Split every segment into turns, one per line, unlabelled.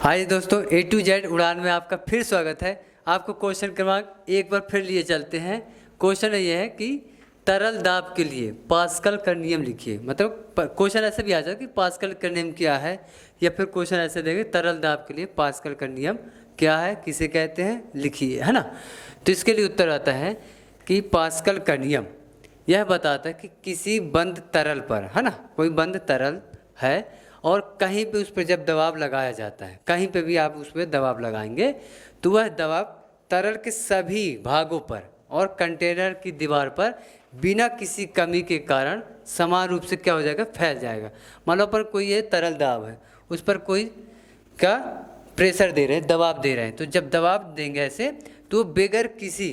हाय दोस्तों, A to Z उड़ान में आपका फिर स्वागत है। आपको क्वेश्चन क्रमांक एक बार फिर लिए चलते हैं। क्वेश्चन ये है कि तरल दाब के लिए पास्कल का नियम लिखिए। मतलब क्वेश्चन ऐसे भी आ जाए कि पास्कल का नियम क्या है, या फिर क्वेश्चन ऐसे देंगे तरल दाब के लिए पास्कल का नियम क्या है, किसे कहते हैं, लिखिए, है ना। तो इसके लिए उत्तर आता है कि पास्कल का नियम यह बताता है कि किसी बंद तरल पर, है ना, कोई बंद तरल है और कहीं पे उस पर जब दबाव लगाया जाता है, कहीं पे भी आप उस पर दबाव लगाएंगे तो वह दबाव तरल के सभी भागों पर और कंटेनर की दीवार पर बिना किसी कमी के कारण समान रूप से क्या हो जाएगा, फैल जाएगा। मान लो पर कोई ये तरल दाब है, उस पर कोई का प्रेशर दे रहे हैं, दबाव दे रहे हैं, तो जब दबाव देंगे ऐसे तो बगैर किसी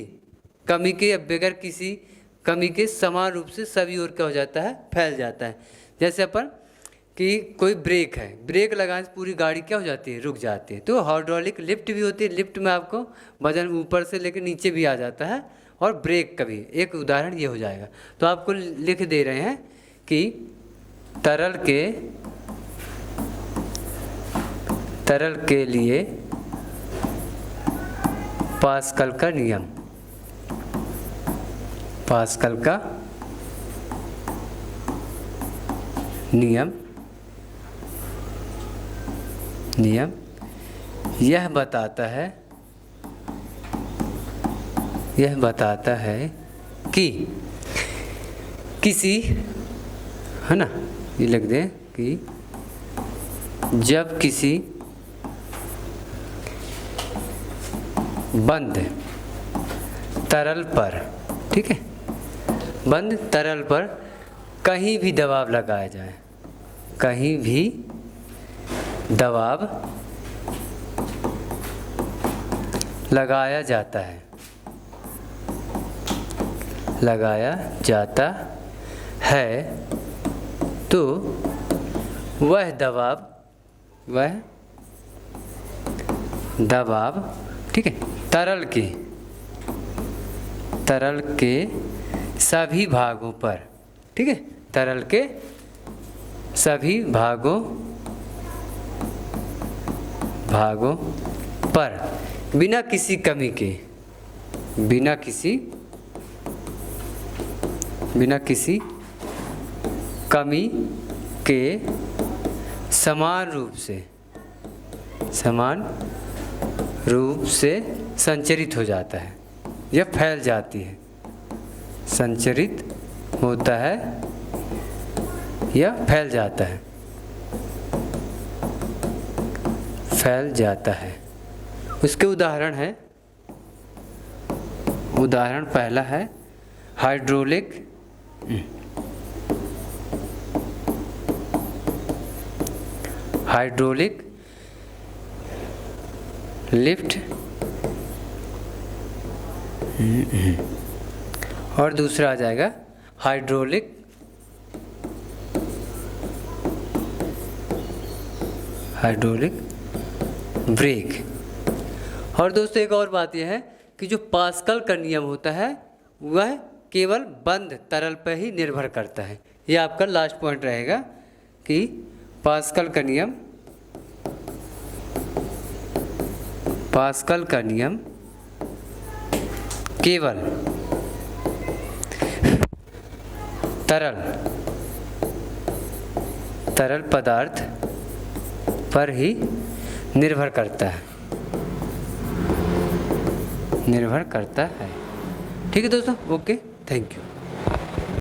कमी के या बगैर किसी कमी के समान रूप से सभी ओर क्या हो जाता है, फैल जाता है। जैसे अपन कि कोई ब्रेक है, ब्रेक लगाने से पूरी गाड़ी क्या हो जाती है, रुक जाती है। तो हाइड्रोलिक लिफ्ट भी होती है, लिफ्ट में आपको वजन ऊपर से लेकर नीचे भी आ जाता है, और ब्रेक का भी एक उदाहरण ये हो जाएगा। तो आपको लिख दे रहे हैं कि तरल के लिए पास्कल का नियम, पास्कल का नियम यह बताता है कि किसी, है ना, ये लिख दें कि जब किसी बंद तरल पर, ठीक है, बंद तरल पर कहीं भी दबाव लगाया जाए, कहीं भी दबाव लगाया जाता है तो वह दबाव, ठीक है, तरल के सभी भागों पर, ठीक है, तरल के सभी भागों पर बिना किसी कमी के, बिना किसी कमी के समान रूप से संचरित हो जाता है या फैल जाती है, संचरित होता है या फैल जाता है। उसके उदाहरण है, उदाहरण पहला है हाइड्रोलिक लिफ्ट, और दूसरा आ जाएगा हाइड्रोलिक ब्रेक। और दोस्तों एक और बात यह है कि जो पास्कल का नियम होता है वह केवल बंद तरल पर ही निर्भर करता है। यह आपका लास्ट पॉइंट रहेगा कि पास्कल का नियम केवल तरल पदार्थ पर ही निर्भर करता है। ठीक है दोस्तों, ओके, थैंक यू।